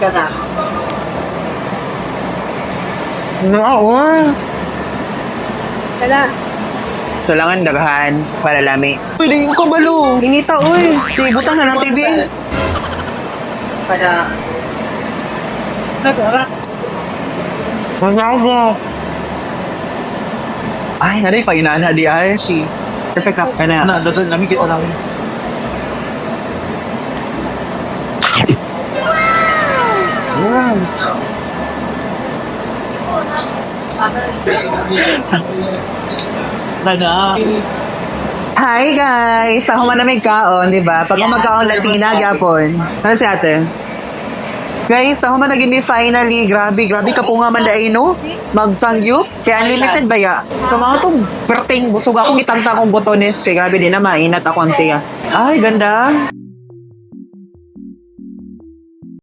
ka na. Oo. Sala. Salangan daghan para lami. Uy, di ko balo. Inita, uy. Di, butang na ng TV. Para... Masago. Ay, naday pa inana di ay. Si. Perfect up ka na. Na, doon namin kita namin. Wow. Hi guys! Ako man na may kaon, di ba? Pag magkaon Latina, gyapon. Ano si ate? Guys, ako man naging finally. Grabe ka po nga man daay, no? Mag-sangyu. Kaya unlimited ba ya? So mga itong perting busog akong itangta akong botones. Kaya grabe din na mainat ako ang tiya. Ay, ganda.